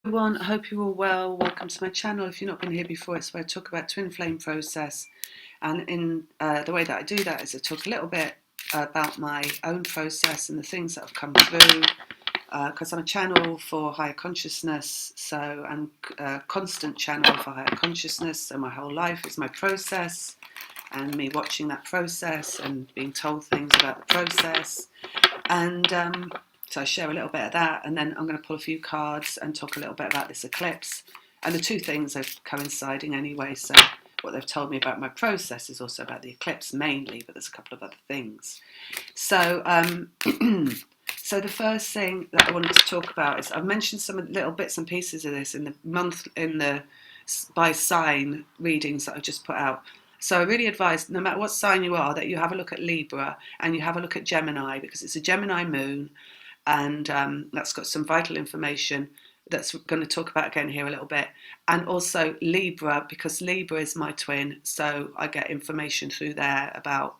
Everyone, I hope you're all well. Welcome to my channel. If you've not been here before, it's where I talk about twin flame process, and in the way that I do that is I talk a little bit about my own process and the things that have come through, because I'm a channel for higher consciousness, so I'm a constant channel for higher consciousness, so my whole life is my process and me watching that process and being told things about the process. And so I share a little bit of that, and then I'm going to pull a few cards and talk a little bit about this eclipse. And the two things are coinciding anyway, so what they've told me about my process is also about the eclipse mainly, but there's a couple of other things. So, so the first thing that I wanted to talk about is I've mentioned some little bits and pieces of this in the by sign readings that I just put out. So I really advise, no matter what sign you are, that you have a look at Libra and you have a look at Gemini, because it's a Gemini moon, and that's got some vital information that's going to talk about again here a little bit. And also Libra, because Libra is my twin, so I get information through there about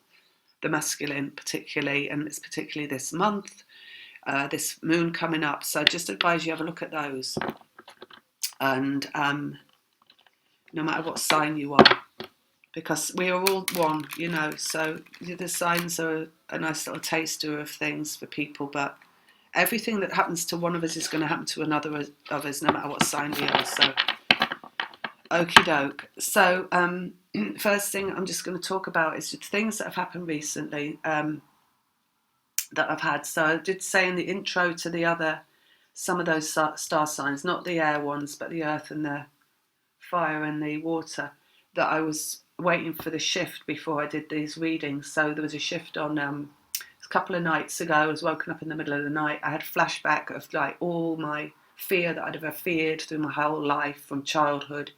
the masculine particularly, and it's particularly this month, this moon coming up. So just advise you have a look at those. And no matter what sign you are, because we are all one, so the signs are a nice little taster of things for people, but everything that happens to one of us is going to happen to another of us, no matter what sign we are. So, okie doke. So, first thing I'm just going to talk about is things that have happened recently that I've had. So I did say in the intro to some of those star signs, not the air ones, but the earth and the fire and the water, that I was waiting for the shift before I did these readings. So there was a shift on a couple of nights ago. I was woken up in the middle of the night. I had a flashback of like all my fear that I'd ever feared through my whole life from childhood,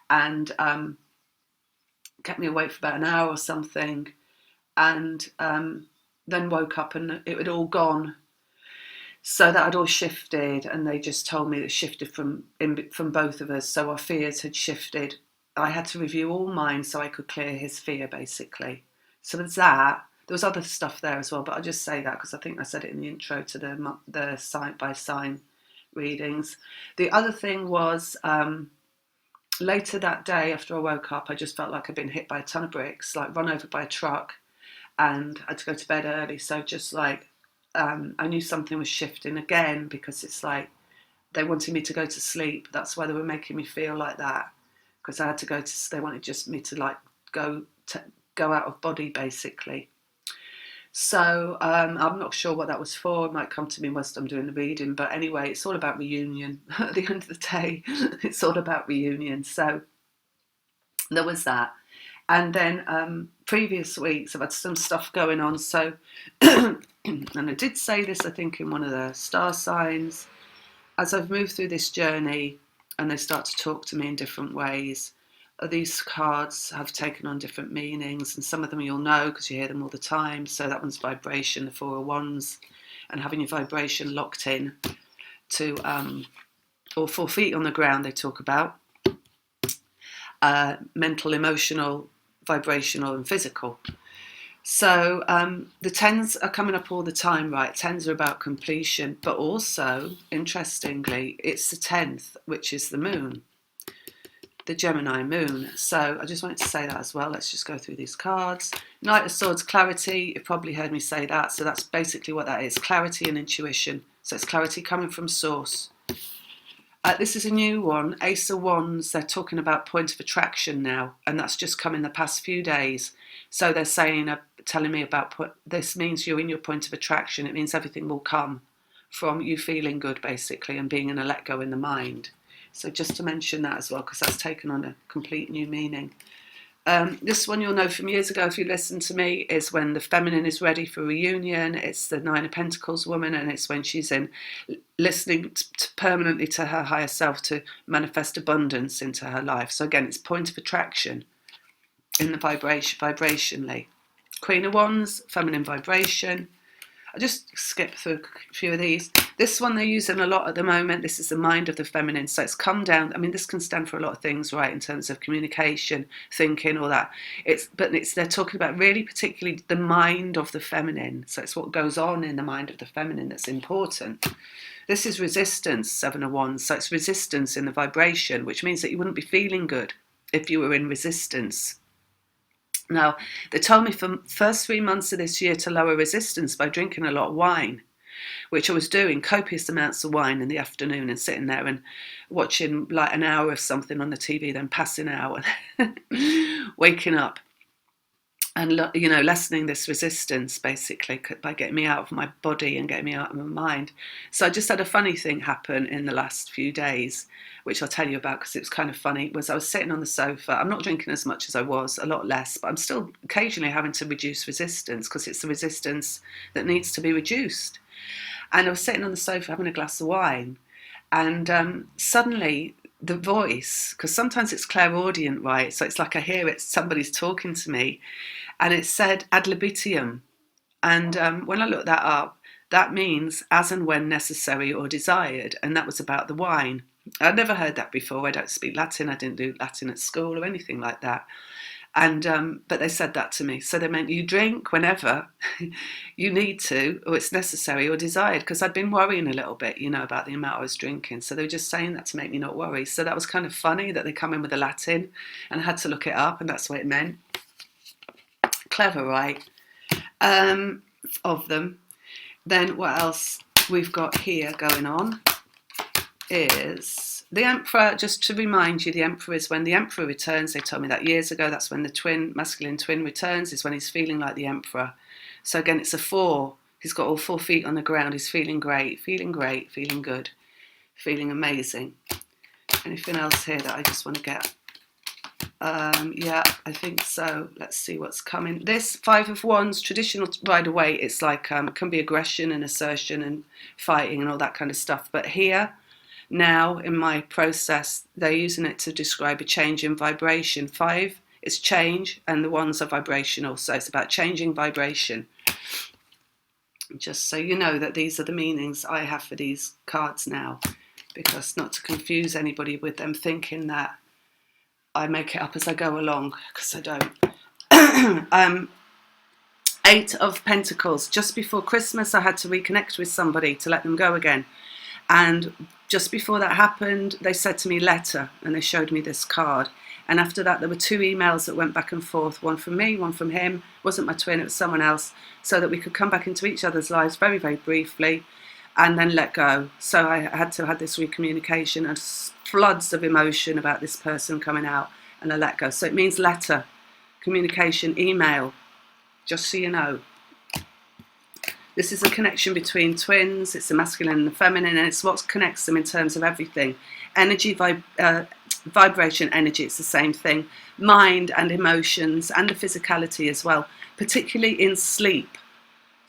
and kept me awake for about an hour or something, and then woke up and it had all gone. So that had all shifted, and they just told me it shifted from both of us. So our fears had shifted. I had to review all mine so I could clear his fear, basically. So there's that. There was other stuff there as well, but I'll just say that because I think I said it in the intro to the sign by sign readings. The other thing was later that day after I woke up, I just felt like I'd been hit by a ton of bricks, like run over by a truck, and I had to go to bed early. So just like I knew something was shifting again, because it's like they wanted me to go to sleep. That's why they were making me feel like that, because I had to go to. They wanted just me to like go out of body, basically. So I'm not sure what that was for. It might come to me whilst I'm doing the reading. But anyway, it's all about reunion. At the end of the day, it's all about reunion. So there was that. And then previous weeks I've had some stuff going on. So, and I did say this, I think, in one of the star signs, as I've moved through this journey and they start to talk to me in different ways, these cards have taken on different meanings, and some of them you'll know because you hear them all the time. So that one's vibration, the Four of Wands, and having your vibration locked in to, or 4 feet on the ground, they talk about. Mental, emotional, vibrational and physical. So the 10s are coming up all the time, right? 10s are about completion, but also, interestingly, it's the 10th, which is the moon, the Gemini moon. So I just wanted to say that as well. Let's just go through these cards. Knight of Swords, clarity. You've probably heard me say that. So that's basically what that is, clarity and intuition. So it's clarity coming from source. This is a new one, Ace of Wands. They're talking about point of attraction now, and that's just come in the past few days. So they're saying, telling me about this means you're in your point of attraction. It means everything will come from you feeling good, basically, and being in a let go in the mind. So just to mention that as well, because that's taken on a complete new meaning. This one you'll know from years ago if you listen to me, is when the feminine is ready for reunion. It's the Nine of Pentacles woman, and it's when she's in listening permanently to her higher self to manifest abundance into her life. So again, it's point of attraction in the vibrationally. Queen of Wands, feminine vibration. I just skip through a few of these. This one they're using a lot at the moment. This is the mind of the feminine. So it's come down. I mean, this can stand for a lot of things, right? In terms of communication, thinking, all that. They're talking about really particularly the mind of the feminine. So it's what goes on in the mind of the feminine that's important. This is resistance, Seven of Wands. So it's resistance in the vibration, which means that you wouldn't be feeling good if you were in resistance. Now, they told me for the first 3 months of this year to lower resistance by drinking a lot of wine, which I was doing, copious amounts of wine in the afternoon and sitting there and watching like an hour of something on the TV, then passing out and waking up. And, you know, lessening this resistance basically by getting me out of my body and getting me out of my mind. So I just had a funny thing happen in the last few days, which I'll tell you about because it was kind of funny. Was I was sitting on the sofa. I'm not drinking as much as I was, a lot less, but I'm still occasionally having to reduce resistance because it's the resistance that needs to be reduced. And I was sitting on the sofa having a glass of wine, and suddenly the voice, because sometimes it's clairaudient, right? So it's like I hear it, somebody's talking to me, and it said ad libitum. And when I looked that up, that means as and when necessary or desired, and that was about the wine. I'd never heard that before. I don't speak Latin. I didn't do Latin at school or anything like that. And but they said that to me. So they meant you drink whenever you need to, or it's necessary or desired. Because I'd been worrying a little bit, you know, about the amount I was drinking. So they were just saying that to make me not worry. So that was kind of funny that they come in with the Latin, and I had to look it up, and that's what it meant. Clever, right? Of them. Then what else we've got here going on is the Emperor. Just to remind you, the Emperor is when the Emperor returns. They told me that years ago. That's when the twin, masculine twin returns, is when he's feeling like the Emperor. So again, it's a 4. He's got all 4 feet on the ground. He's feeling great, feeling good, feeling amazing. Anything else here that I just want to get? Yeah, I think so. Let's see what's coming. This 5 of Wands, traditional right away, it's like it can be aggression and assertion and fighting and all that kind of stuff. But here, now in my process, they're using it to describe a change in vibration. 5 is change, and the Wands are vibrational, so it's about changing vibration. Just so you know that these are the meanings I have for these cards now, because not to confuse anybody with them thinking that I make it up as I go along, because I don't. 8 of Pentacles. Just before Christmas, I had to reconnect with somebody to let them go again. And just before that happened, they said to me, letter, and they showed me this card. And after that, there were 2 emails that went back and forth, one from me, one from him. It wasn't my twin, it was someone else, so that we could come back into each other's lives very, very briefly and then let go. So I had to have this recommunication and floods of emotion about this person coming out, and I let go. So it means letter, communication, email, just so you know. This is a connection between twins. It's the masculine and the feminine, and it's what connects them in terms of everything. Energy, vibration, energy, it's the same thing. Mind and emotions and the physicality as well, particularly in sleep.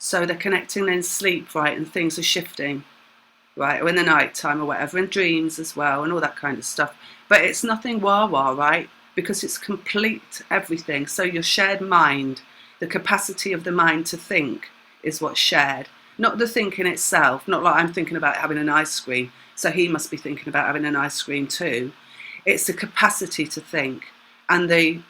So they're connecting in sleep, right, and things are shifting, right, or in the night time or whatever, and dreams as well, and all that kind of stuff. But it's nothing wah-wah, right, because it's complete everything. So your shared mind, the capacity of the mind to think, is what's shared, not the thinking itself. Not like I'm thinking about having an ice cream, so he must be thinking about having an ice cream too. It's the capacity to think and the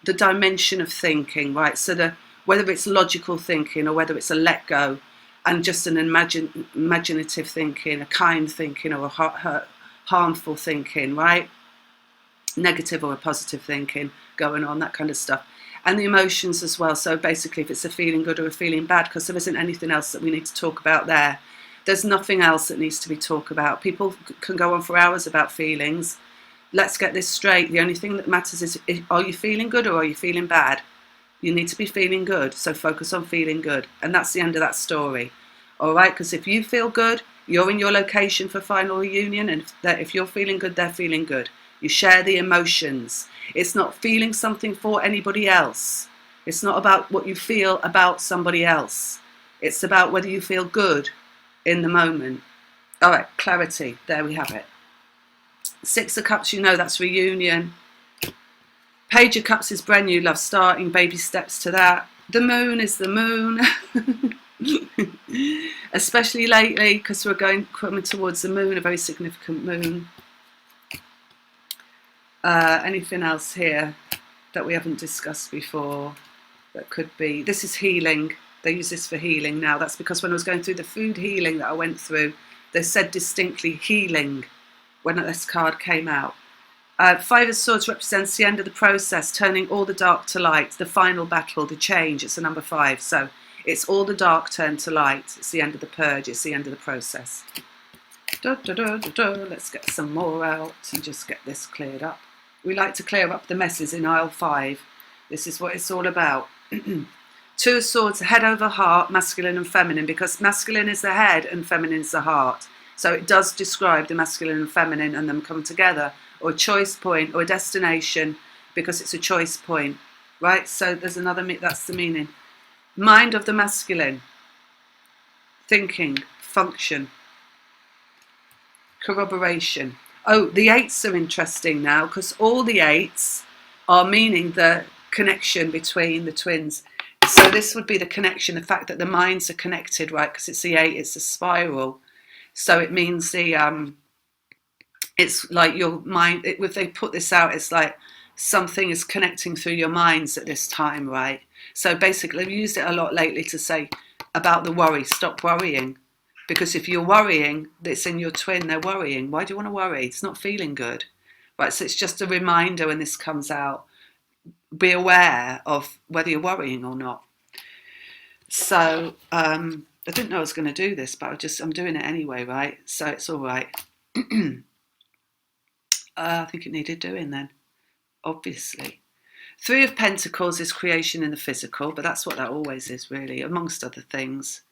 dimension of thinking, right? So whether it's logical thinking or whether it's a let go and just an imaginative thinking, a kind thinking or a harmful thinking, right? Negative or a positive thinking going on, that kind of stuff. And the emotions as well. So basically, if it's a feeling good or a feeling bad, because there isn't anything else that we need to talk about there. There's nothing else that needs to be talked about. People can go on for hours about feelings. Let's get this straight. The only thing that matters is, are you feeling good or are you feeling bad? You need to be feeling good, so focus on feeling good. And that's the end of that story. All right, because if you feel good, you're in your location for final reunion, and if you're feeling good, they're feeling good. You share the emotions. It's not feeling something for anybody else. It's not about what you feel about somebody else. It's about whether you feel good in the moment. All right, clarity. There we have it. 6 of Cups, you know that's reunion. Page of Cups is brand new love starting, baby steps to that. The moon is the moon. Especially lately, because we're coming towards the moon, a very significant moon. Anything else here that we haven't discussed before that could be? This is healing. They use this for healing now. That's because when I was going through the food healing that I went through They said distinctly healing when this card came out. Five of Swords represents the end of the process, turning all the dark to light, the final battle, the change. It's a number 5. So it's all the dark turned to light. It's the end of the purge. It's the end of the process. Let's get some more out and just get this cleared up. We like to clear up the messes in aisle 5. This is what it's all about. Two of Swords, head over heart, masculine and feminine, because masculine is the head and feminine is the heart. So it does describe the masculine and feminine and them come together, or a choice point or a destination, because it's a choice point, right? So there's another, that's the meaning. Mind of the masculine, thinking, function, corroboration. Oh, the 8s are interesting now, because all the 8s are meaning the connection between the twins. So this would be the connection, the fact that the minds are connected, right? Because it's the 8, it's a spiral. So it means the it's like your mind, if they put this out, it's like something is connecting through your minds at this time, right? So basically, I've used it a lot lately to say about the worry, stop worrying. Because if you're worrying, it's in your twin, they're worrying. Why do you want to worry? It's not feeling good, right? So it's just a reminder when this comes out, be aware of whether you're worrying or not. So I didn't know I was going to do this, but I'm doing it anyway, right? So it's all right. I think it needed doing then, obviously. 3 of Pentacles is creation in the physical, but that's what that always is, really, amongst other things.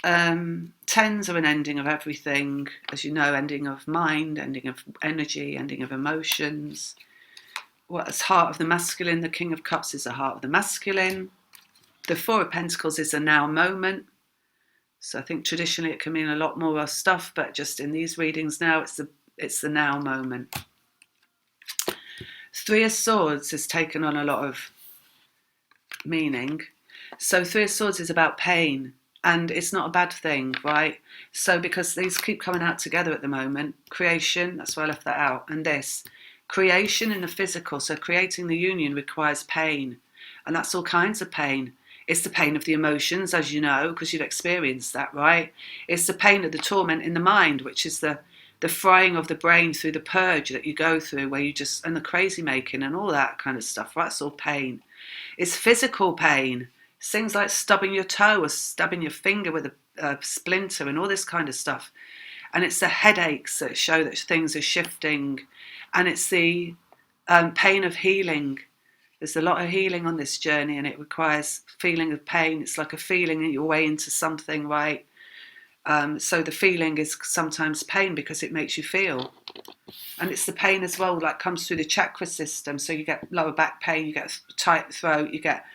10s are an ending of everything, as you know, ending of mind, ending of energy, ending of emotions. What's heart of the masculine? The King of Cups is the heart of the masculine. The 4 of Pentacles is a now moment. So I think traditionally it can mean a lot more stuff, but just in these readings now, it's the now moment. 3 of Swords has taken on a lot of meaning. So 3 of Swords is about pain, and it's not a bad thing, right? So because these keep coming out together at the moment, creation, that's why I left that out, and this, creation in the physical, so creating the union requires pain, and that's all kinds of pain. It's the pain of the emotions, as you know, because you've experienced that, right? It's the pain of the torment in the mind, which is the frying of the brain through the purge that you go through, where you just, and the crazy making and all that kind of stuff, right? It's all pain. It's physical pain. It's things like stubbing your toe or stabbing your finger with a splinter and all this kind of stuff. And it's the headaches that show that things are shifting. And it's the pain of healing. There's a lot of healing on this journey, and it requires feeling of pain. It's like a feeling in your way into something, right? So the feeling is sometimes pain because it makes you feel. And it's the pain as well that comes through the chakra system. So you get lower back pain, you get tight throat, you get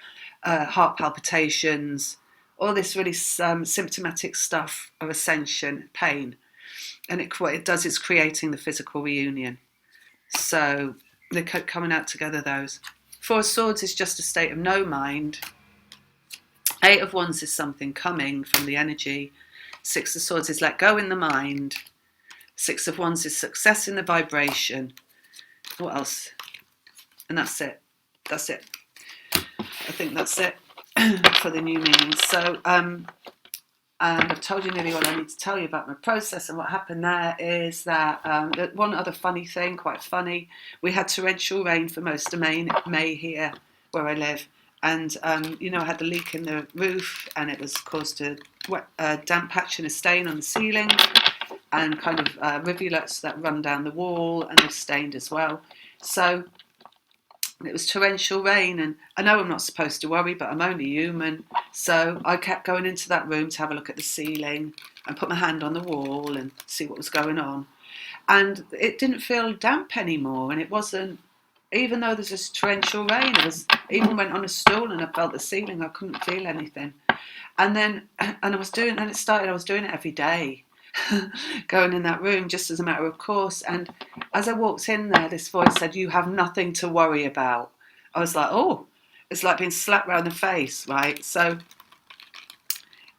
heart palpitations, all this really symptomatic stuff of ascension, pain. And what it does is creating the physical reunion. So they're coming out together, those. 4 of Swords is just a state of no mind. 8 of Wands is something coming from the energy. 6 of Swords is let go in the mind. 6 of Wands is success in the vibration. What else? And that's it. That's it. I think that's it for the new meanings. So, and I've told you nearly what I need to tell you about my process, and what happened there is that one other funny thing, quite funny, we had torrential rain for most of May here where I live, and I had the leak in the roof, and it was caused a damp patch and a stain on the ceiling, and kind of rivulets that run down the wall, and they're stained as well. So it was torrential rain, and I know I'm not supposed to worry, but I'm only human. So I kept going into that room to have a look at the ceiling and put my hand on the wall and see what was going on. And it didn't feel damp anymore, and it wasn't, even though there's this torrential rain, even went on a stool and I felt the ceiling, I couldn't feel anything. And I was doing it every day. Going in that room just as a matter of course, and as I walked in there, this voice said, "You have nothing to worry about." I was like, oh, it's like being slapped round the face, right? So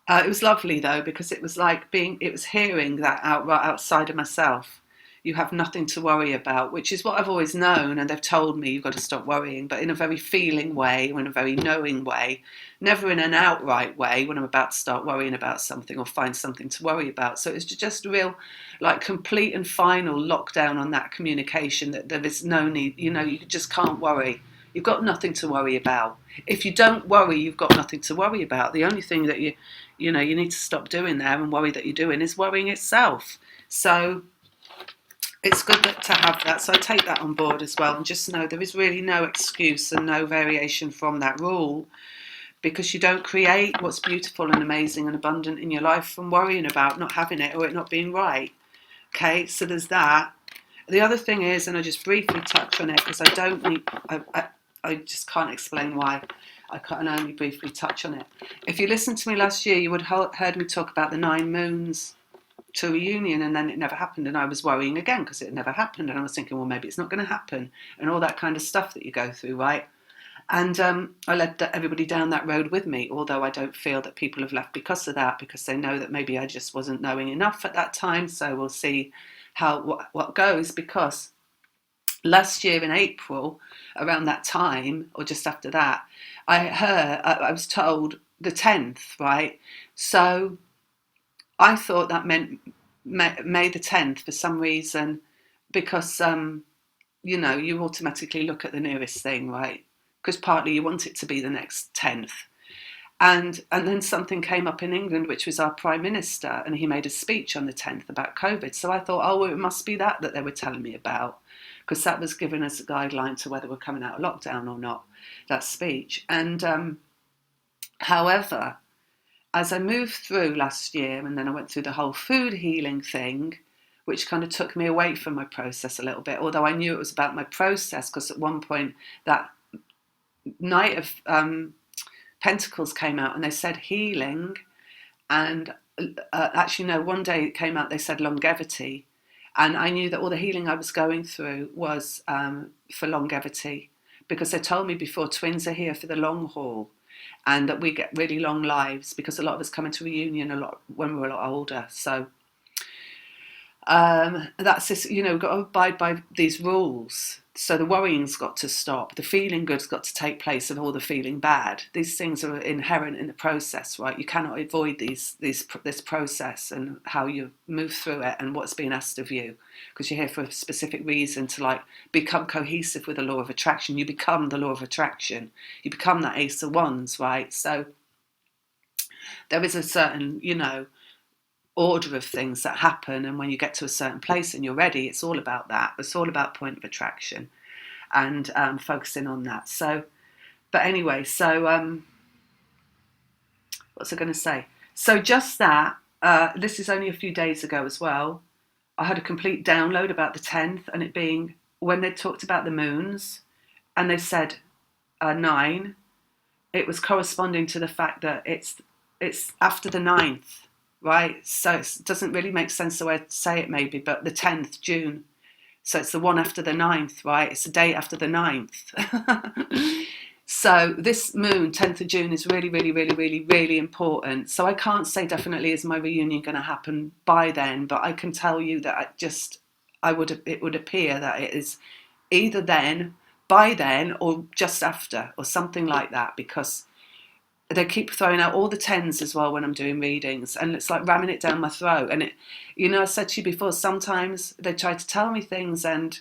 it was lovely though, because it was like it was hearing that right outside of myself, you have nothing to worry about, which is what I've always known, and they've told me you've got to stop worrying, but in a very feeling way, or in a very knowing way, never in an outright way when I'm about to start worrying about something or find something to worry about. So it's just a real, like, complete and final lockdown on that communication, that there is no need, you just can't worry. You've got nothing to worry about. If you don't worry, you've got nothing to worry about. The only thing that you need to stop doing there and worry that you're doing is worrying itself. So it's good to have that. So I take that on board as well, and just know there is really no excuse and no variation from that rule, because you don't create what's beautiful and amazing and abundant in your life from worrying about not having it or it not being right. Okay, so there's that. The other thing is, and I just briefly touch on it because I just can't explain why. I can only briefly touch on it. If you listened to me last year, you would have heard me talk about the 9 moons to a reunion, and then it never happened, and I was worrying again because it never happened, and I was thinking, well, maybe it's not going to happen, and all that kind of stuff that you go through, right? And I led everybody down that road with me, although I don't feel that people have left because of that, because they know that maybe I just wasn't knowing enough at that time. So we'll see what goes, because last year in April, around that time, or just after that, I was told the 10th, right? So I thought that meant May the 10th for some reason, because, you automatically look at the nearest thing, right? Because partly you want it to be the next 10th. And then something came up in England, which was our Prime Minister, and he made a speech on the 10th about COVID. So I thought, oh, well, it must be that they were telling me about, because that was given as a guideline to whether we're coming out of lockdown or not, that speech. And however, as I moved through last year, and then I went through the whole food healing thing, which kind of took me away from my process a little bit, although I knew it was about my process, because at one point that Knight of Pentacles came out and they said healing, and actually no, one day it came out, they said longevity, and I knew that all the healing I was going through was for longevity, because they told me before, twins are here for the long haul, and that we get really long lives, because a lot of us come into reunion a lot when we're a lot older. So that's this, we've got to abide by these rules. So the worrying's got to stop. The feeling good's got to take place of all the feeling bad. These things are inherent in the process, right? You cannot avoid this process and how you move through it and what's being asked of you, because you're here for a specific reason, to become cohesive with the law of attraction. You become the law of attraction. You become that Ace of Wands, right? So there is a certain, order of things that happen, and when you get to a certain place and you're ready, it's all about that. It's all about point of attraction and focusing on that. So, but anyway, so what's I going to say? So just that, this is only a few days ago as well, I had a complete download about the 10th, and it being when they talked about the moons and they said 9, it was corresponding to the fact that it's after the 9th. Right, so it doesn't really make sense the way I say it maybe, but the 10th June, so it's the one after the 9th, right? It's the day after the 9th. So this moon, 10th of June, is really, really, really, really, really important. So I can't say definitely is my reunion going to happen by then, but I can tell you that it would appear that it is either then, by then, or just after, or something like that, because they keep throwing out all the 10s as well when I'm doing readings, and it's like ramming it down my throat. And I said to you before, sometimes they try to tell me things and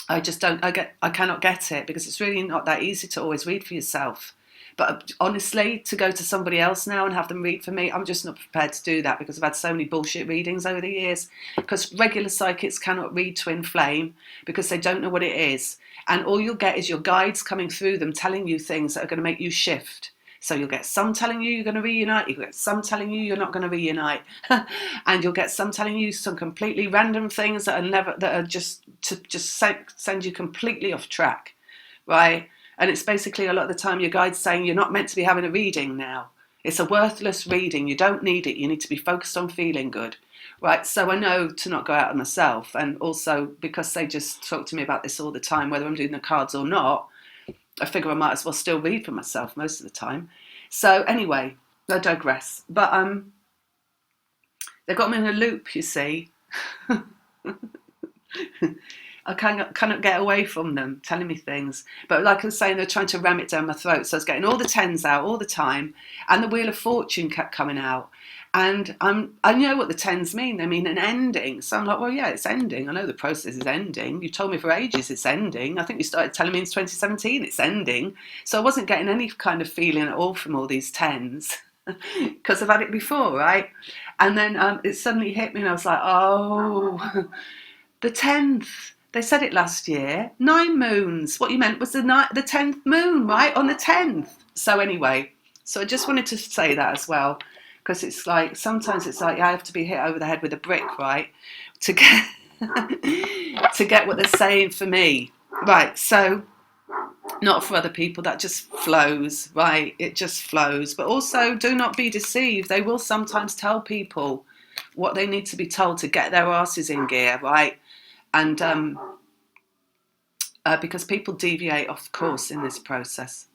I just I cannot get it, because it's really not that easy to always read for yourself. But honestly, to go to somebody else now and have them read for me, I'm just not prepared to do that, because I've had so many bullshit readings over the years. Because regular psychics cannot read twin flame because they don't know what it is. And all you'll get is your guides coming through them telling you things that are going to make you shift. So you'll get some telling you you're going to reunite, you'll get some telling you you're not going to reunite, and you'll get some telling you some completely random things that are just to send you completely off track, right? And it's basically a lot of the time your guide's saying you're not meant to be having a reading now. It's a worthless reading. You don't need it. You need to be focused on feeling good, right? So I know to not go out on myself. And also because they just talk to me about this all the time, whether I'm doing the cards or not, I figure I might as well still read for myself most of the time. So anyway, I digress. But they got me in a loop, you see. I cannot get away from them telling me things. But like I was saying, they're trying to ram it down my throat. So I was getting all the tens out all the time, and the Wheel of Fortune kept coming out. And I know what the tens mean. They mean an ending. So I'm like, well, yeah, it's ending. I know the process is ending. You told me for ages it's ending. I think you started telling me in 2017 it's ending. So I wasn't getting any kind of feeling at all from all these tens because I've had it before, right? And then it suddenly hit me, and I was like, oh. The 10th. They said it last year. 9 moons. What you meant was the 10th moon, right? On the 10th. So anyway, so I just wanted to say that as well, because it's like, sometimes it's like I have to be hit over the head with a brick, right? To get, to get what they're saying for me. Right, so not for other people, that just flows, right? It just flows. But also, do not be deceived. They will sometimes tell people what they need to be told to get their asses in gear, right? And because people deviate off course in this process,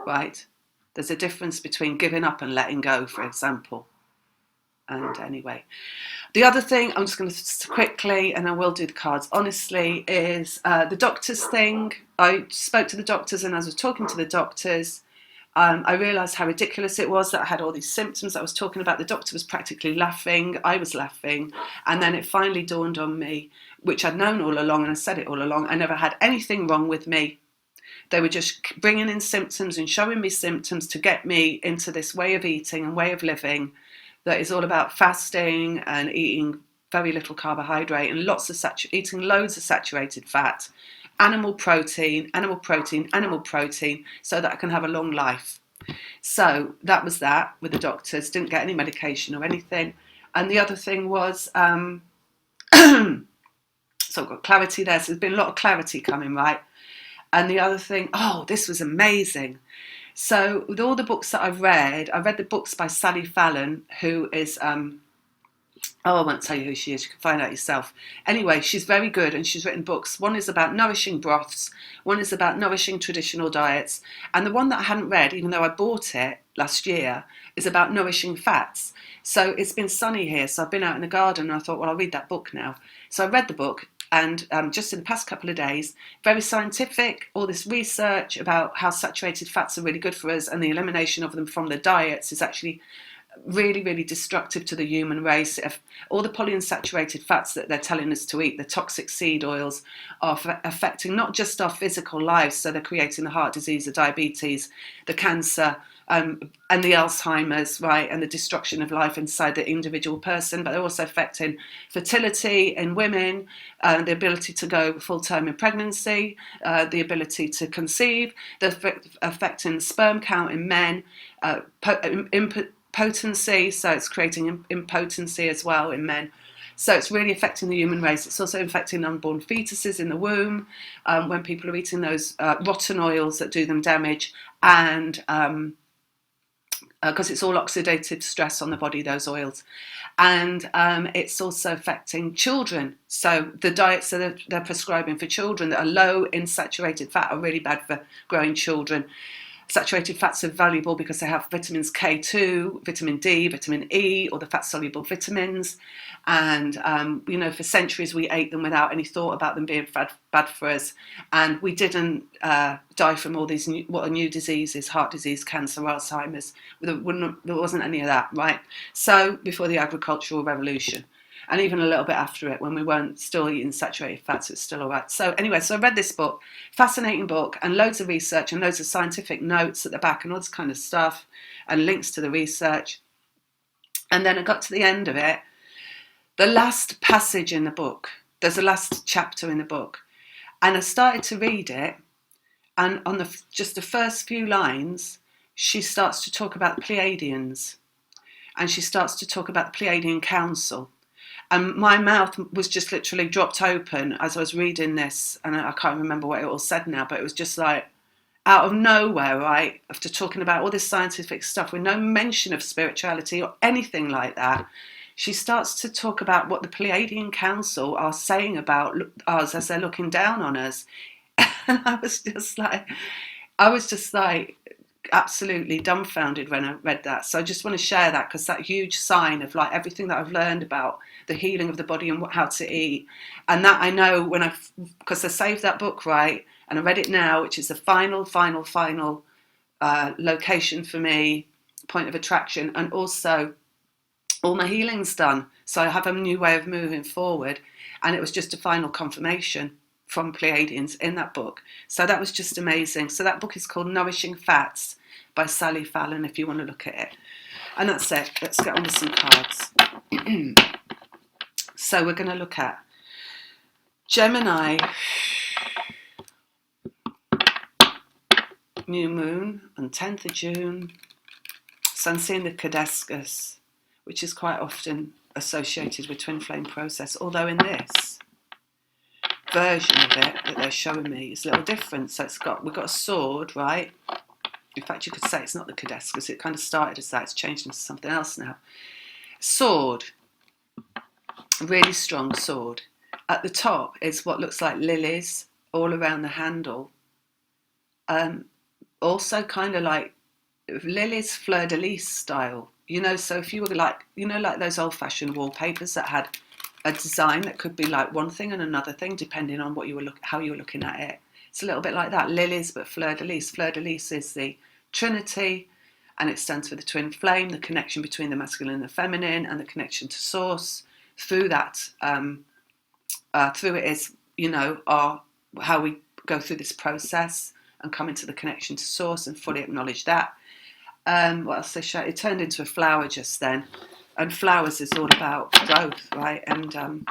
right? There's a difference between giving up and letting go, for example. And anyway, the other thing, I'm just going to quickly, and I will do the cards, honestly, is the doctors thing. I spoke to the doctors, and as I was talking to the doctors, I realised how ridiculous it was that I had all these symptoms that I was talking about. The doctor was practically laughing. I was laughing. And then it finally dawned on me, which I'd known all along, and I said it all along, I never had anything wrong with me. They were just bringing in symptoms and showing me symptoms to get me into this way of eating and way of living that is all about fasting and eating very little carbohydrate and lots of eating loads of saturated fat, animal protein, so that I can have a long life. So that was that with the doctors. Didn't get any medication or anything. And the other thing was, so I've got clarity there. So there's been a lot of clarity coming, right? And the other thing, oh, this was amazing. So with all the books that I've read, I read the books by Sally Fallon, who is, I won't tell you who she is, you can find out yourself. Anyway, she's very good, and she's written books. One is about nourishing broths, one is about nourishing traditional diets, and the one that I hadn't read, even though I bought it last year, is about nourishing fats. So it's been sunny here, so I've been out in the garden, and I thought, well, I'll read that book now. So I read the book, and just in the past couple of days, very scientific, all this research about how saturated fats are really good for us, and the elimination of them from the diets is actually really, really destructive to the human race. All the polyunsaturated fats that they're telling us to eat, the toxic seed oils, are affecting not just our physical lives, so they're creating the heart disease, the diabetes, the cancer, and the Alzheimer's, right, and the destruction of life inside the individual person, but they're also affecting fertility in women, the ability to go full-term in pregnancy, the ability to conceive, they're affecting sperm count in men, potency, so it's creating impotency as well in men. So it's really affecting the human race. It's also affecting unborn fetuses in the womb when people are eating those rotten oils that do them damage, and because it's all oxidative stress on the body, those oils. And it's also affecting children. So the diets that they're prescribing for children that are low in saturated fat are really bad for growing children. Saturated fats are valuable because they have vitamins K2, vitamin D, vitamin E, or the fat-soluble vitamins. And, for centuries we ate them without any thought about them being bad for us. And we didn't die from all these what are new diseases, heart disease, cancer, Alzheimer's. There wasn't any of that, right? So before the agricultural revolution. And even a little bit after it, when we weren't still eating saturated fats, it's still all right. So anyway, so I read this book, fascinating book, and loads of research and loads of scientific notes at the back and all this kind of stuff, and links to the research. And then I got to the end of it, the last passage in the book, there's a last chapter in the book, and I started to read it, and on just the first few lines, she starts to talk about the Pleiadians, and she starts to talk about the Pleiadian Council. And my mouth was just literally dropped open as I was reading this, and I can't remember what it all said now, but it was just like out of nowhere, right, after talking about all this scientific stuff with no mention of spirituality or anything like that, she starts to talk about what the Pleiadian Council are saying about us as they're looking down on us. And I was just like, absolutely dumbfounded when I read that. So I just want to share that, because that huge sign of like everything that I've learned about the healing of the body and how to eat, and that I know when because I saved that book, right, and I read it now, which is the final location for me, point of attraction, and also all my healing's done. So I have a new way of moving forward, and it was just a final confirmation from Pleiadians in that book. So that was just amazing. So that book is called Nourishing Fats by Sally Fallon, if you want to look at it. And that's it. Let's get on with some cards. So we're going to look at Gemini, new moon on 10th of June. So I'm seeing the Caduceus, which is quite often associated with twin flame process, although in this version of it that they're showing me is a little different. So we've got a sword, right? In fact, you could say it's not the Caduceus. It kind of started as that. It's changed into something else now. Sword, really strong sword. At the top is what looks like lilies all around the handle. Also kind of like lilies fleur-de-lis style. So if you were like, like those old-fashioned wallpapers that had a design that could be like one thing and another thing depending on how you were looking at it. It's a little bit like that, lilies but fleur-de-lis. Fleur-de-lis is the Trinity, and it stands for the twin flame, the connection between the masculine and the feminine, and the connection to source. Through that, through it is, how we go through this process and come into the connection to source and fully acknowledge that. What else they show? It turned into a flower just then, and flowers is all about growth, right? And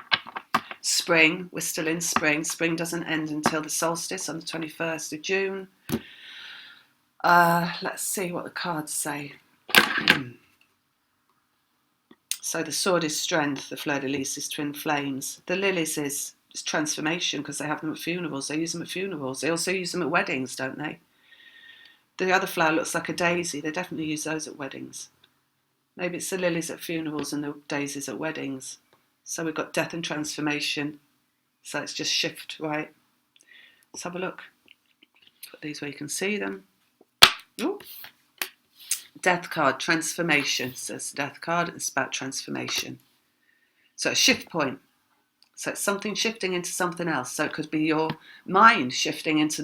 spring, we're still in spring. Spring doesn't end until the solstice on the 21st of June. Let's see what the cards say. So the sword is strength, the fleur-de-lis is twin flames. The lilies is transformation, because they have them at funerals. They use them at funerals. They also use them at weddings, don't they? The other flower looks like a daisy. They definitely use those at weddings. Maybe it's the lilies at funerals and the daisies at weddings. So we've got death and transformation. So it's just shift, right? Let's have a look. Put these where you can see them. Ooh. Death card, transformation. So it's a death card, it's about transformation. So a shift point. So it's something shifting into something else. So it could be your mind shifting into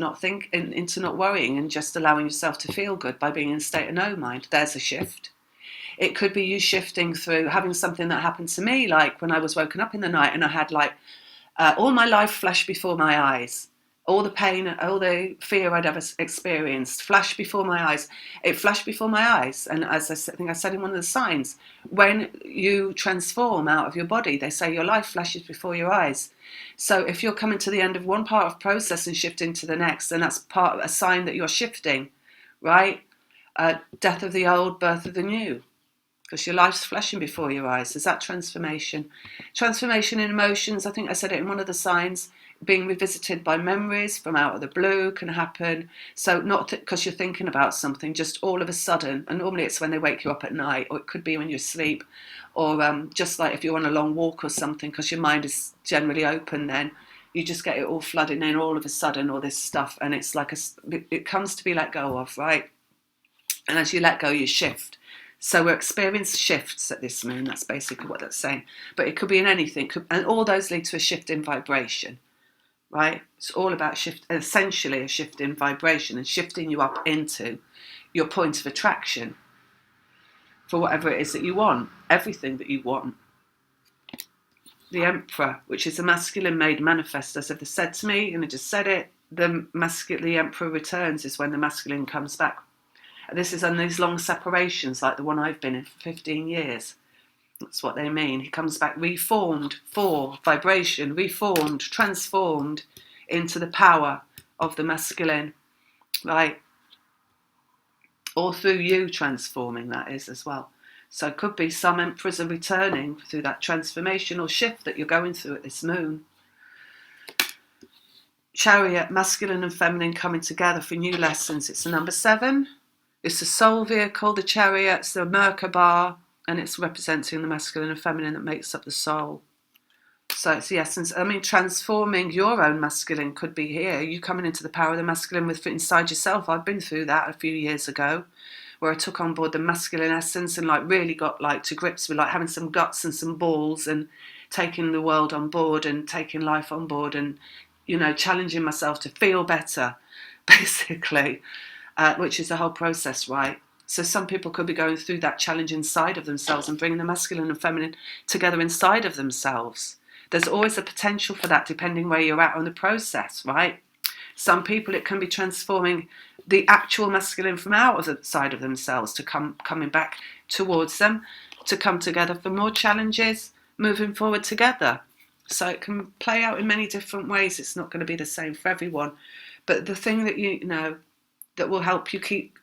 into not worrying and just allowing yourself to feel good by being in a state of no mind. There's a shift. It could be you shifting through having something that happened to me, like when I was woken up in the night and I had all my life flash before my eyes. All the pain, all the fear I'd ever experienced flashed before my eyes. It flashed before my eyes. And as I think I said in one of the signs, when you transform out of your body, they say your life flashes before your eyes. So if you're coming to the end of one part of process and shifting to the next, then that's a sign that you're shifting, right? Death of the old, birth of the new. Because your life's flashing before your eyes. There's that transformation. Transformation in emotions, I think I said it in one of the signs, being revisited by memories from out of the blue can happen. So not because you're thinking about something, just all of a sudden, and normally it's when they wake you up at night, or it could be when you're asleep, or just like if you're on a long walk or something, because your mind is generally open then, you just get it all flooding in all of a sudden, all this stuff, and it's like it comes to be let go of, right? And as you let go, you shift. So we're experiencing shifts at this moon. That's basically what that's saying. But it could be in anything. And all those lead to a shift in vibration, right? It's all about essentially a shift in vibration and shifting you up into your point of attraction for whatever it is that you want, everything that you want. The Emperor, which is a masculine made manifest, as they've said to me, and I just said it, the Emperor returns is when the masculine comes back. This is on these long separations, like the one I've been in for 15 years. That's what they mean. He comes back reformed for vibration, reformed, transformed into the power of the masculine, right? Or through you transforming, that is, as well. So it could be some emperors are returning through that transformation or shift that you're going through at this moon. Chariot, masculine and feminine coming together for new lessons. It's the number 7. It's the soul vehicle, the chariot, it's the Merkaba, and it's representing the masculine and feminine that makes up the soul. So it's the essence. I mean, transforming your own masculine could be here. You coming into the power of the masculine with inside yourself. I've been through that a few years ago, where I took on board the masculine essence and like really got like to grips with like having some guts and some balls and taking the world on board and taking life on board and, you know, challenging myself to feel better, basically, which is the whole process, right? So some people could be going through that challenge inside of themselves and bringing the masculine and feminine together inside of themselves. There's always a potential for that depending where you're at on the process, right? Some people, it can be transforming the actual masculine from out of the side of themselves to coming back towards them, to come together for more challenges, moving forward together. So it can play out in many different ways. It's not going to be the same for everyone. But the thing that you know that will help you keep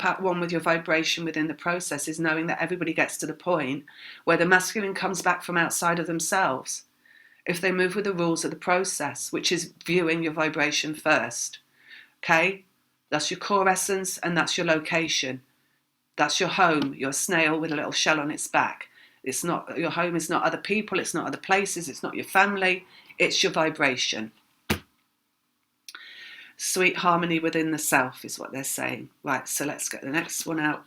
at one with your vibration within the process is knowing that everybody gets to the point where the masculine comes back from outside of themselves if they move with the rules of the process, which is viewing your vibration first. Okay, that's your core essence and that's your location. That's your home. You're a snail with a little shell on its back. It's not, your home is not other people, it's not other places, it's not your family, it's your vibration. Sweet harmony within the self is what they're saying. Right, so let's get the next one out.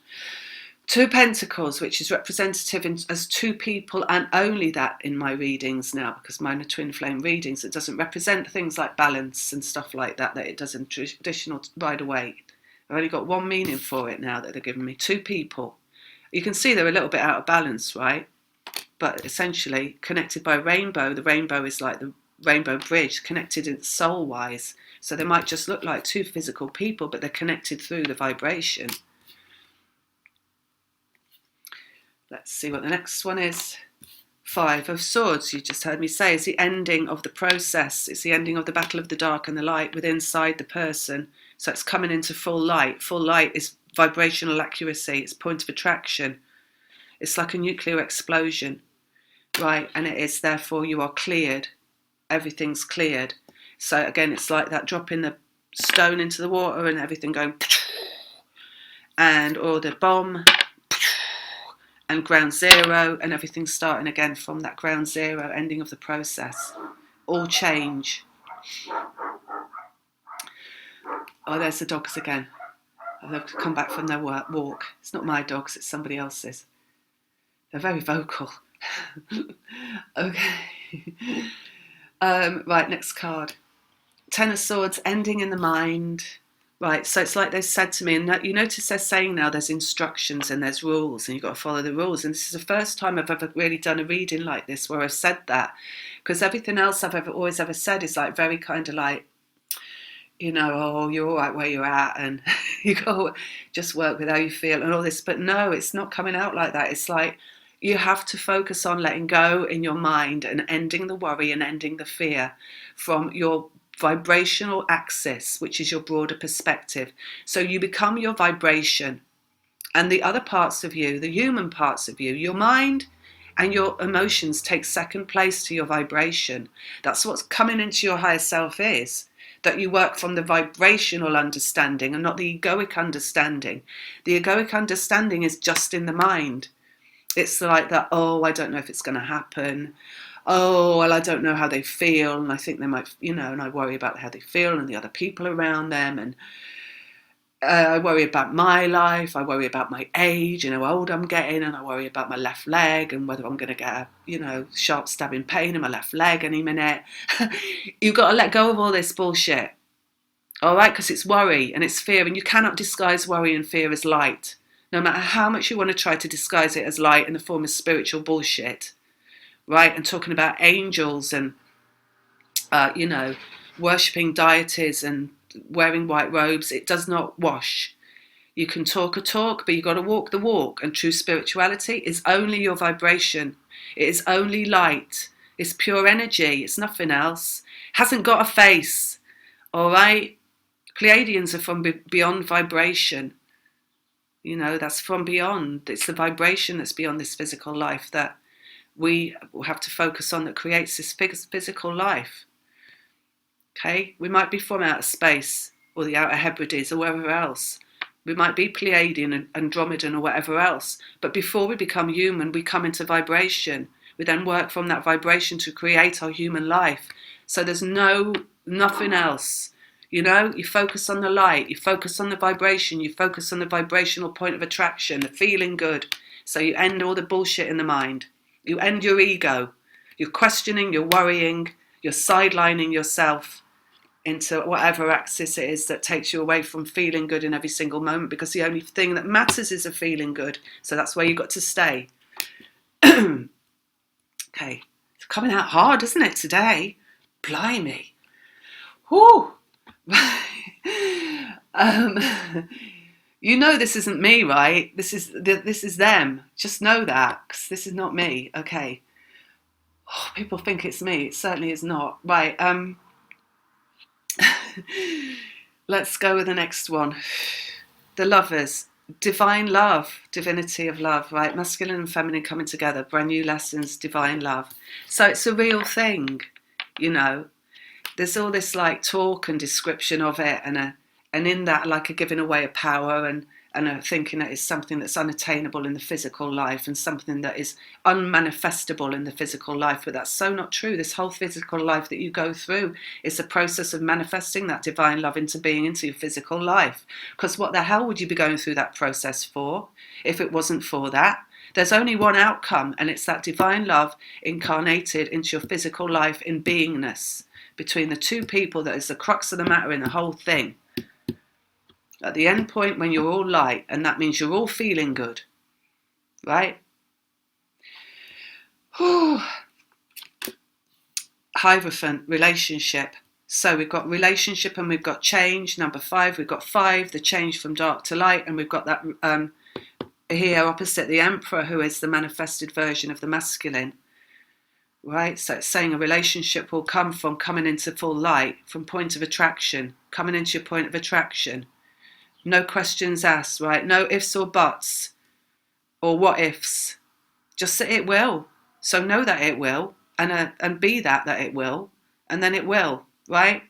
Two of Pentacles, which is representative as two people, and only that in my readings now, because mine are twin flame readings. It doesn't represent things like balance and stuff like that it does in traditional Rider-Waite. I've only got one meaning for it now that they're giving me. Two people. You can see they're a little bit out of balance, right? But essentially connected by rainbow. The rainbow is like the rainbow bridge, connected in soul-wise. So they might just look like two physical people, but they're connected through the vibration. Let's see what the next one is. Five of Swords, you just heard me say, is the ending of the process. It's the ending of the battle of the dark and the light within inside the person. So it's coming into full light. Full light is vibrational accuracy. It's point of attraction. It's like a nuclear explosion, right? And it is, therefore, you are cleared. Everything's cleared. So again, it's like that dropping the stone into the water and everything going, and or the bomb, and ground zero, and everything starting again from that ground zero, ending of the process. All change. Oh, there's the dogs again. They've come back from their walk. It's not my dogs, it's somebody else's. They're very vocal. Okay. Right, next card. Ten of Swords, ending in the mind. Right, so it's like they said to me, and you notice they're saying now there's instructions and there's rules and you've got to follow the rules. And this is the first time I've ever really done a reading like this where I've said that. Because everything else I've always ever said is like very kind of like, you know, oh, you're all right where you're at and you go just work with how you feel and all this. But no, it's not coming out like that. It's like you have to focus on letting go in your mind and ending the worry and ending the fear from your vibrational axis, which is your broader perspective. So you become your vibration, and the other parts of you, the human parts of you, your mind and your emotions take second place to your vibration. That's what's coming into your higher self is that you work from the vibrational understanding and not the egoic understanding. The egoic understanding is just in the mind. It's like that, oh, I don't know if it's going to happen. Oh, well, I don't know how they feel, and I think they might, you know, and I worry about how they feel and the other people around them, and I worry about my life, I worry about my age and how old I'm getting, and I worry about my left leg and whether I'm going to get a, you know, sharp stabbing pain in my left leg any minute. You've got to let go of all this bullshit, all right, because it's worry and it's fear, and you cannot disguise worry and fear as light, no matter how much you want to try to disguise it as light in the form of spiritual bullshit. Right, and talking about angels and, you know, worshipping deities and wearing white robes, it does not wash. You can talk a talk, but you've got to walk the walk. And true spirituality is only your vibration. It is only light. It's pure energy. It's nothing else. Hasn't got a face. All right? Pleiadians are from beyond vibration. You know, that's from beyond. It's the vibration that's beyond this physical life that we have to focus on, that creates this physical life. Okay, we might be from outer space or the outer Hebrides or wherever else. We might be Pleiadian and Andromedan or whatever else. But before we become human, we come into vibration. We then work from that vibration to create our human life. So there's nothing else. You know, you focus on the light, you focus on the vibration, you focus on the vibrational point of attraction, the feeling good. So you end all the bullshit in the mind. You end your ego. You're questioning, you're worrying, you're sidelining yourself into whatever axis it is that takes you away from feeling good in every single moment, because the only thing that matters is a feeling good. So that's where you've got to stay. Okay, it's coming out hard, isn't it, today? Blimey. Whew. You know this isn't me, right? This is them. Just know that, because this is not me. Okay. Oh, people think it's me. It certainly is not. Right. Let's go with the next one. The lovers. Divine love, divinity of love, right? Masculine and feminine coming together, brand new lessons, divine love. So it's a real thing, you know. There's all this like talk and description of it, and in that like a giving away of power and a thinking that it's something that's unattainable in the physical life and something that is unmanifestable in the physical life. But that's so not true. This whole physical life that you go through is a process of manifesting that divine love into being, into your physical life. Because what the hell would you be going through that process for if it wasn't for that? There's only one outcome, and it's that divine love incarnated into your physical life in beingness between the two people. That is the crux of the matter in the whole thing. At the end point, when you're all light, and that means you're all feeling good, right? Hierophant, relationship. So we've got relationship and we've got change. Number 5, we've got 5, the change from dark to light, and we've got that here opposite the Emperor, who is the manifested version of the masculine, right? So it's saying a relationship will come from coming into full light, from point of attraction, coming into your point of attraction. No questions asked, right? No ifs or buts or what ifs. Just that it will. So know that it will, and be that it will, and then it will, right?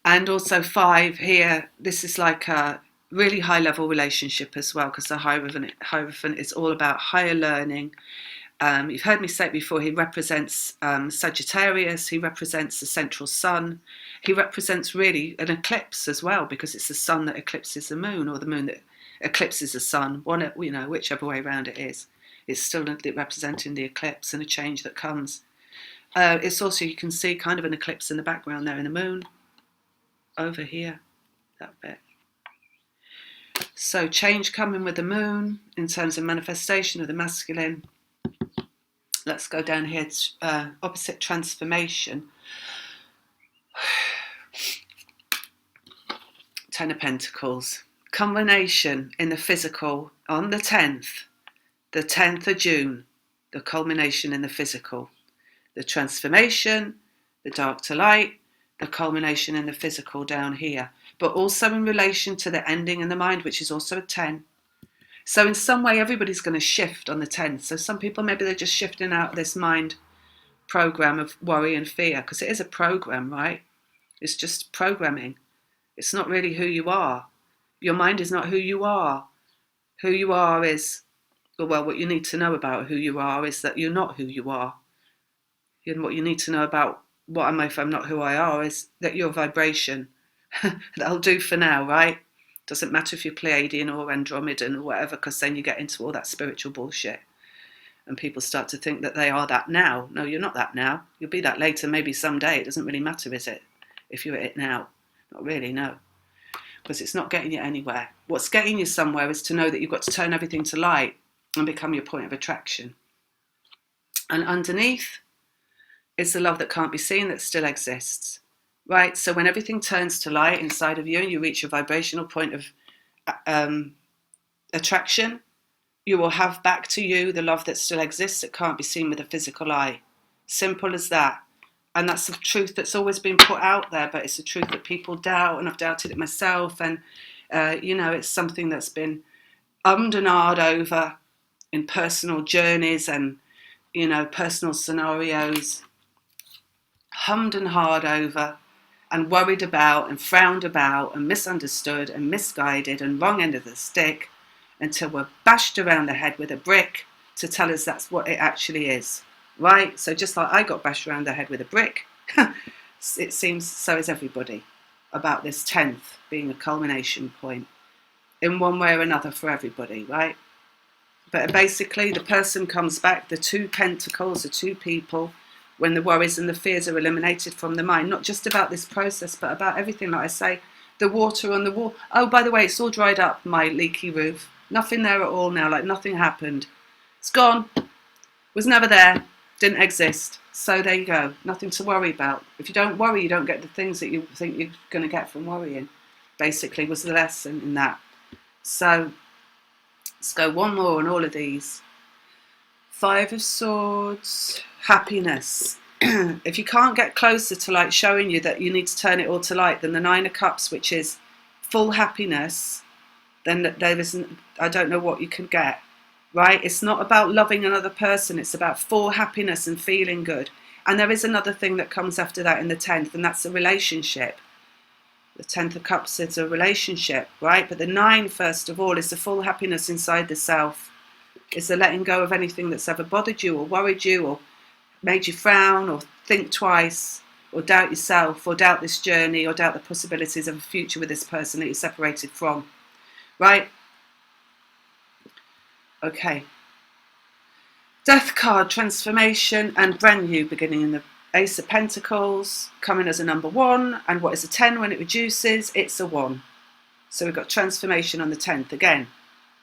And also 5 here, this is like a really high level relationship as well, because the Hierophant is all about higher learning. You've heard me say it before, he represents Sagittarius, he represents the central sun, he represents really an eclipse as well, because it's the sun that eclipses the moon, or the moon that eclipses the sun, one, you know, whichever way around it is. It's still representing the eclipse and a change that comes. It's also, you can see kind of an eclipse in the background there in the moon, over here, that bit. So change coming with the moon in terms of manifestation of the masculine. Let's go down here to opposite transformation. 10 of Pentacles. Culmination in the physical on the 10th of June. The culmination in the physical. The transformation, the dark to light, the culmination in the physical down here. But also in relation to the ending in the mind, which is also a 10. So in some way, everybody's going to shift on the 10th. So some people, maybe they're just shifting out of this mind program of worry and fear, because it is a program, right? It's just programming. It's not really who you are. Your mind is not who you are. Who you are is, well, what you need to know about who you are is that you're not who you are. And what you need to know about what am I if I'm not who I are is that you're vibration. That'll do for now, right? Doesn't matter if you're Pleiadian or Andromedan or whatever, because then you get into all that spiritual bullshit. And people start to think that they are that now. No, you're not that now. You'll be that later, maybe someday. It doesn't really matter, is it? If you're it now. Not really, no. Because it's not getting you anywhere. What's getting you somewhere is to know that you've got to turn everything to light and become your point of attraction. And underneath is the love that can't be seen, that still exists. Right, so when everything turns to light inside of you and you reach your vibrational point of attraction, you will have back to you the love that still exists, that can't be seen with a physical eye. Simple as that. And that's the truth that's always been put out there, but it's a truth that people doubt, and I've doubted it myself. And, you know, it's something that's been ummed and ahed over in personal journeys and, you know, personal scenarios, hummed and hard over, and worried about and frowned about and misunderstood and misguided and wrong end of the stick, until we're bashed around the head with a brick to tell us that's what it actually is, right? So just like I got bashed around the head with a brick, it seems so is everybody about this 10th being a culmination point in one way or another for everybody, right? But basically the person comes back, the 2 pentacles, the 2 people, when the worries and the fears are eliminated from the mind, not just about this process, but about everything. Like I say, the water on the wall. Oh, by the way, it's all dried up, my leaky roof. Nothing there at all now, like nothing happened. It's gone. Was never there. Didn't exist. So there you go. Nothing to worry about. If you don't worry, you don't get the things that you think you're going to get from worrying. Basically was the lesson in that. So let's go one more on all of these. 5 of Swords, happiness. If you can't get closer to like showing you that you need to turn it all to light, then the 9 of Cups, which is full happiness, then there isn't, I don't know what you can get, right? It's not about loving another person. It's about full happiness and feeling good. And there is another thing that comes after that in the 10th, and that's a relationship. The 10th of Cups is a relationship, right? But the 9, first of all, is the full happiness inside the self. It's the letting go of anything that's ever bothered you or worried you or made you frown or think twice or doubt yourself or doubt this journey or doubt the possibilities of a future with this person that you're separated from, right? Okay. Death card, transformation and brand new beginning in the Ace of Pentacles, coming as a number 1. And what is a 10 when it reduces? It's a 1. So we've got transformation on the 10th again.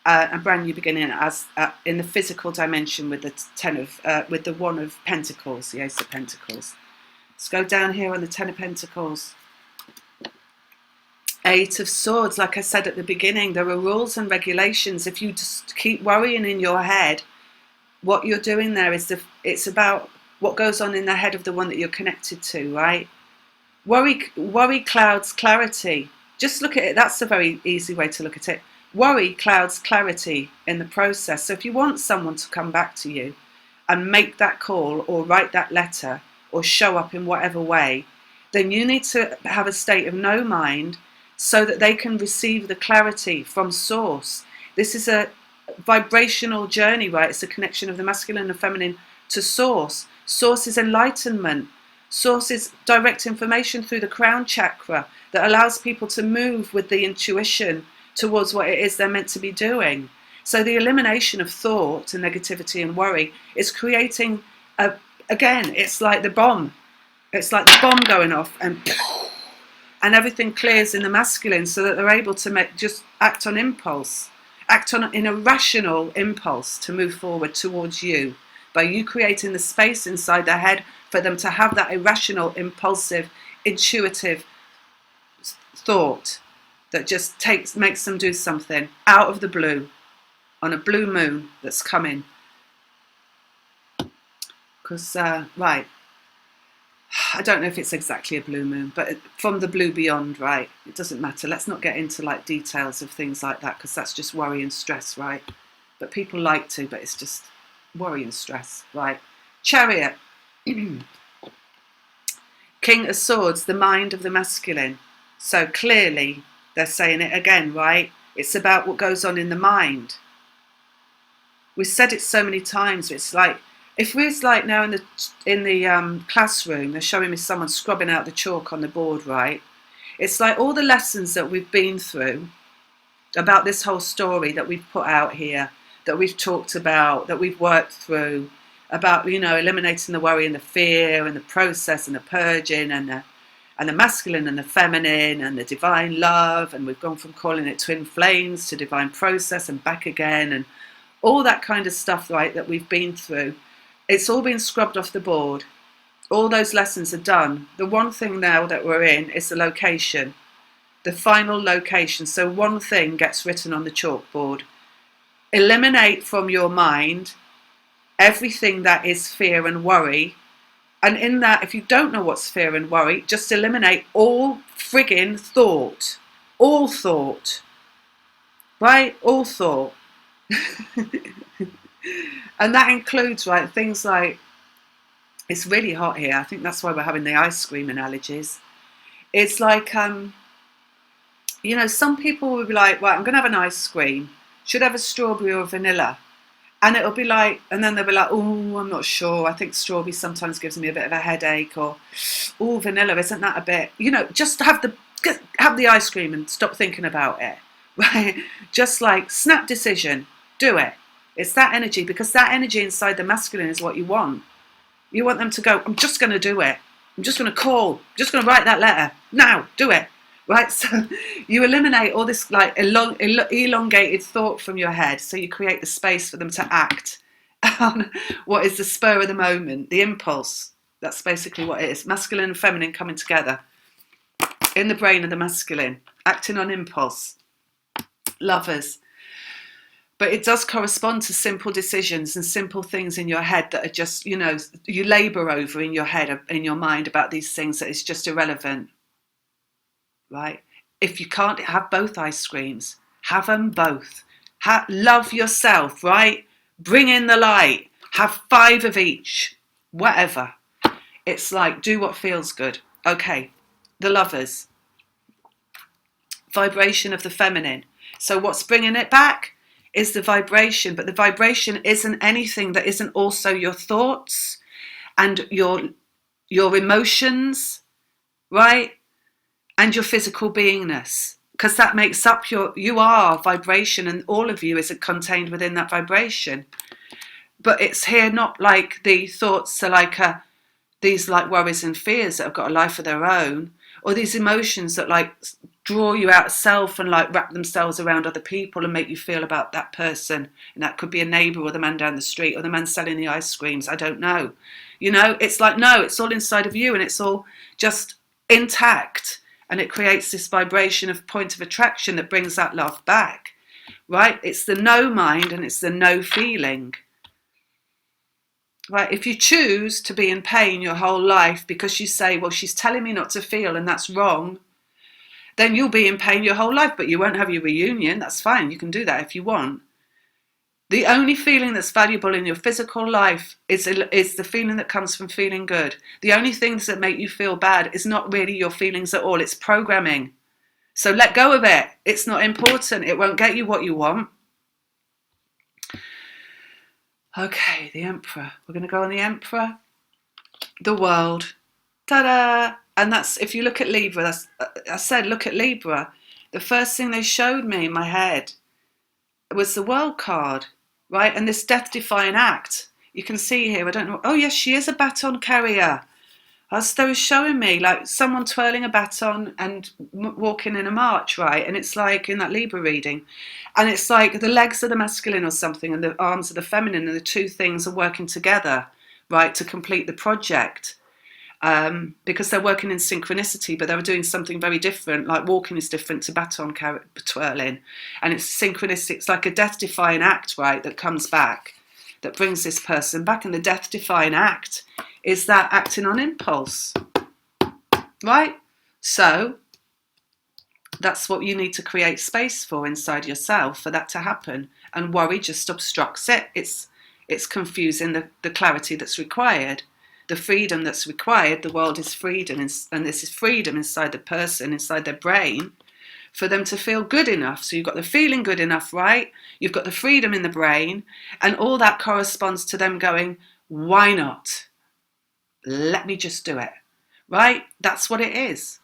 A brand new beginning as in the physical dimension with the 10 of with the 1 of Pentacles, the Ace of Pentacles. Let's go down here on the 10 of Pentacles. 8 of Swords. Like I said at the beginning, there are rules and regulations. If you just keep worrying in your head, what you're doing there is it's about what goes on in the head of the one that you're connected to, right? Worry clouds clarity. Just look at it. That's a very easy way to look at it. Worry clouds clarity in the process. So if you want someone to come back to you and make that call or write that letter or show up in whatever way, then you need to have a state of no mind so that they can receive the clarity from source. This is a vibrational journey, right? It's a connection of the masculine and feminine to source. Source is enlightenment. Source is direct information through the crown chakra that allows people to move with the intuition towards what it is they're meant to be doing. So the elimination of thought and negativity and worry is creating again, it's like the bomb. It's like the bomb going off and everything clears in the masculine so that they're able to just act on impulse, act on an irrational impulse to move forward towards you by you creating the space inside their head for them to have that irrational, impulsive, intuitive thought that just makes them do something out of the blue on a blue moon that's coming. Because, right, I don't know if it's exactly a blue moon, but from the blue beyond, right? It doesn't matter. Let's not get into like details of things like that because that's just worry and stress, right? But people like to, but it's just worry and stress, right? Chariot. King of Swords, the mind of the masculine. So clearly they're saying it again, right? It's about what goes on in the mind. We've said it so many times. It's like, if we're like now in the classroom, they're showing me someone scrubbing out the chalk on the board, right? It's like all the lessons that we've been through about this whole story that we've put out here, that we've talked about, that we've worked through, about, you know, eliminating the worry and the fear and the process and the purging and the masculine and the feminine and the divine love, and we've gone from calling it twin flames to divine process and back again and all that kind of stuff, right, that we've been through. It's all been scrubbed off the board. All those lessons are done. The one thing now that we're in is the location, the final location. So one thing gets written on the chalkboard. Eliminate from your mind everything that is fear and worry. And in that, if you don't know what's fear and worry, just eliminate all friggin' thought. All thought. Right? All thought. And that includes, right, things like, it's really hot here. I think that's why we're having the ice cream analogies. It's like, you know, some people will be like, well, I'm going to have an ice cream. Should I have a strawberry or vanilla? And it'll be like, and then they'll be like, oh, I'm not sure. I think strawberry sometimes gives me a bit of a headache, or oh, vanilla, isn't that a bit? Just have the ice cream and stop thinking about it, right? Just like snap decision, do it. It's that energy, because that energy inside the masculine is what you want. You want them to go, I'm just going to do it. I'm just going to call. I'm just going to write that letter. Now, do it. Right? So you eliminate all this like elongated thought from your head. So you create the space for them to act on what is the spur of the moment, the impulse. That's basically what it is. Masculine and feminine coming together in the brain of the masculine, acting on impulse. Lovers. But it does correspond to simple decisions and simple things in your head that are just, you labour over in your head, in your mind about these things that is just irrelevant, right? If you can't have both ice creams, have them both. Love yourself, right? Bring in the light. Have 5 of each, whatever. It's like, do what feels good. Okay, the lovers. Vibration of the feminine. So what's bringing it back is the vibration, but the vibration isn't anything that isn't also your thoughts and your emotions, right? And your physical beingness, because that makes up you are vibration, and all of you is contained within that vibration. But it's here not like the thoughts are like these like worries and fears that have got a life of their own, or these emotions that like draw you out of self and like wrap themselves around other people and make you feel about that person. And that could be a neighbour, or the man down the street, or the man selling the ice creams. I don't know. It's like, no, it's all inside of you, and it's all just intact. And it creates this vibration of point of attraction that brings that love back, right? It's the no mind, and it's the no feeling. Right, if you choose to be in pain your whole life because you say, well, she's telling me not to feel and that's wrong, then you'll be in pain your whole life, but you won't have your reunion. That's fine. You can do that if you want. The only feeling that's valuable in your physical life is the feeling that comes from feeling good. The only things that make you feel bad is not really your feelings at all. It's programming. So let go of it. It's not important. It won't get you what you want. Okay, the Emperor. We're going to go on the Emperor. The World. Ta-da! And that's, if you look at Libra, I said look at Libra. The first thing they showed me in my head was the World card, right? And this death-defying act. You can see here, I don't know. Oh, yes, she is a baton carrier. As they were showing me, like someone twirling a baton and walking in a march, right? And it's like in that Libra reading. And it's like the legs are the masculine or something and the arms are the feminine, and the two things are working together, right, to complete the project. Because they're working in synchronicity, but they were doing something very different. Like walking is different to baton twirling. And it's synchronistic. It's like a death-defying act, right, that comes back, that brings this person back. And the death-defying act is that acting on impulse, right? So that's what you need to create space for inside yourself, for that to happen. And worry just obstructs it. It's confusing the clarity that's required, the freedom that's required. The world is freedom, and this is freedom inside the person, inside their brain, for them to feel good enough. So you've got the feeling good enough, right? You've got the freedom in the brain, and all that corresponds to them going, why not? Let me just do it, right? That's what it is.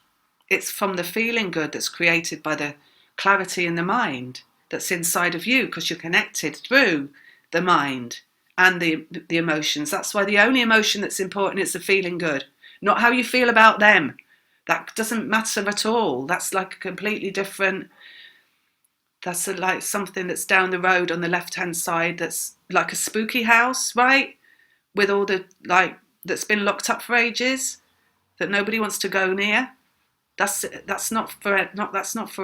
It's from the feeling good that's created by the clarity in the mind that's inside of you, because you're connected through the mind and the emotions. That's why the only emotion that's important is the feeling good, not how you feel about them. That doesn't matter at all. That's like a completely different, that's like something that's down the road on the left-hand side, that's like a spooky house, right? With all the, like, that's been locked up for ages, that nobody wants to go near. That's not for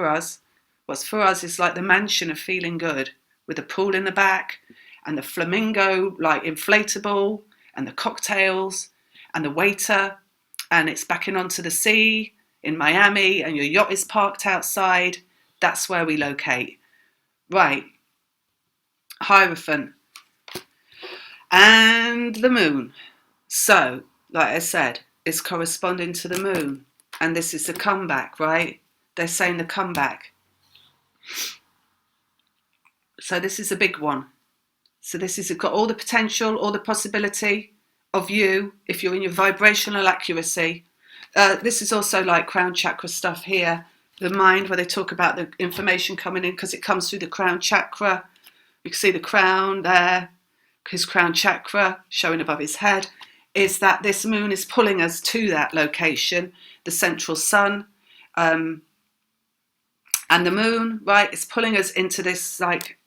us. What's for us is like the mansion of feeling good, with a pool in the back, and the flamingo like inflatable, and the cocktails, and the waiter, and it's backing onto the sea in Miami, and your yacht is parked outside. That's where we locate. Right. Hierophant. And the moon. So, like I said, it's corresponding to the moon. And this is the comeback, right? They're saying the comeback. So this is a big one. So this has got all the potential, all the possibility of you, if you're in your vibrational accuracy. This is also like crown chakra stuff here. The mind, where they talk about the information coming in because it comes through the crown chakra. You can see the crown there, his crown chakra showing above his head, is that this moon is pulling us to that location, the central sun. And the moon, right, is pulling us into this like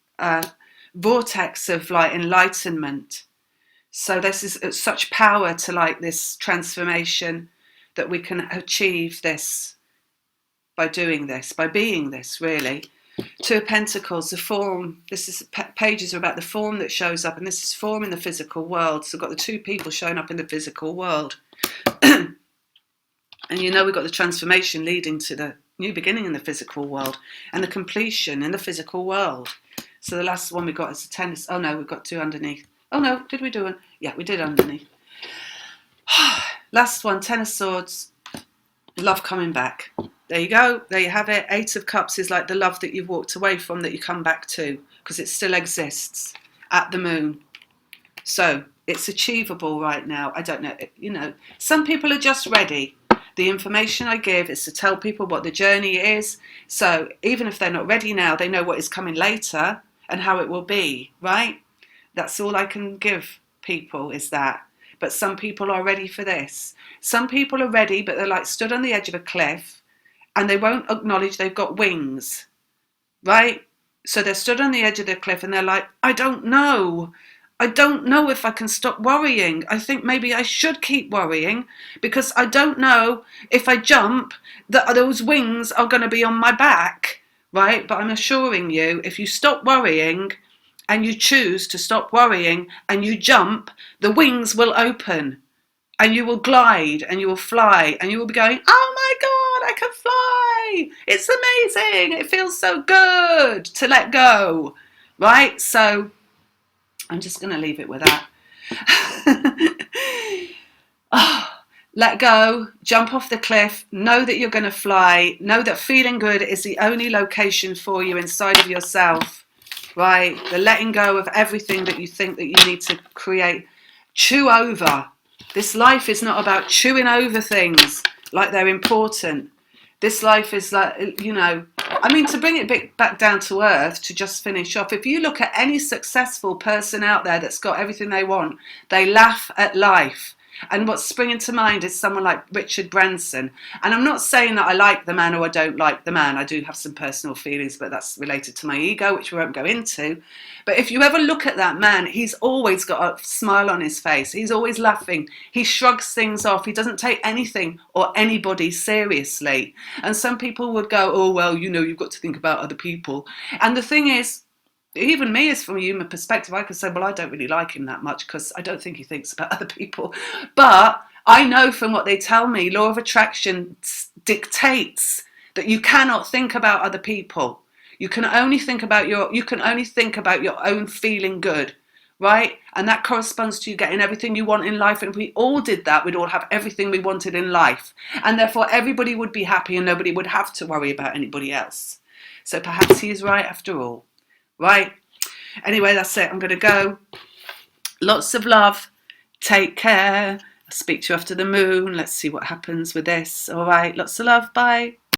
vortex of like enlightenment. So this is such power to like this transformation, that we can achieve this by doing this, by being this, really. Two of Pentacles, the form. This is pages are about the form that shows up, and this is form in the physical world. So we've got the two people showing up in the physical world. And you know, we've got the transformation leading to the new beginning in the physical world and the completion in the physical world. So the last one we got is the tennis. Oh no, we've got two underneath. Oh no, did we do one? Yeah, we did underneath. Last one, Ten of Swords, love coming back. There you go, there you have it. Eight of Cups is like the love that you've walked away from, that you come back to, because it still exists at the moon. So it's achievable right now. I don't know, you know, some people are just ready. The information I give is to tell people what the journey is. So even if they're not ready now, they know what is coming later and how it will be, right? That's all I can give people, is that. But some people are ready for this. Some people are ready, but they're like stood on the edge of a cliff and they won't acknowledge they've got wings, right? So they're stood on the edge of the cliff and they're like, I don't know. I don't know if I can stop worrying. I think maybe I should keep worrying because I don't know if I jump that those wings are going to be on my back, right? But I'm assuring you, if you stop worrying and you choose to stop worrying and you jump, the wings will open and you will glide and you will fly and you will be going, oh my God, I can fly. It's amazing. It feels so good to let go, right? So I'm just going to leave it with that. Oh, let go, jump off the cliff, know that you're going to fly, know that feeling good is the only location for you inside of yourself. Right, the letting go of everything that you think that you need to create. Chew over. This life is not about chewing over things like they're important. This life is like, you know, I mean, to bring it back down to earth, to just finish off, if you look at any successful person out there that's got everything they want, they laugh at life. And what's springing to mind is someone like Richard Branson. And I'm not saying that I like the man or I don't like the man. I do have some personal feelings, but that's related to my ego, which we won't go into. But if you ever look at that man, he's always got a smile on his face. He's always laughing. He shrugs things off. He doesn't take anything or anybody seriously. And some people would go, oh, well, you know, you've got to think about other people. And the thing is, even me, as from a human perspective, I could say, well, I don't really like him that much because I don't think he thinks about other people. But I know from what they tell me, law of attraction dictates that you cannot think about other people. You can only think about your own feeling good, right? And that corresponds to you getting everything you want in life. And if we all did that, we'd all have everything we wanted in life. And therefore, everybody would be happy and nobody would have to worry about anybody else. So perhaps he is right after all. Right. Anyway, that's it. I'm going to go. Lots of love. Take care. I'll speak to you after the moon. Let's see what happens with this. All right. Lots of love. Bye.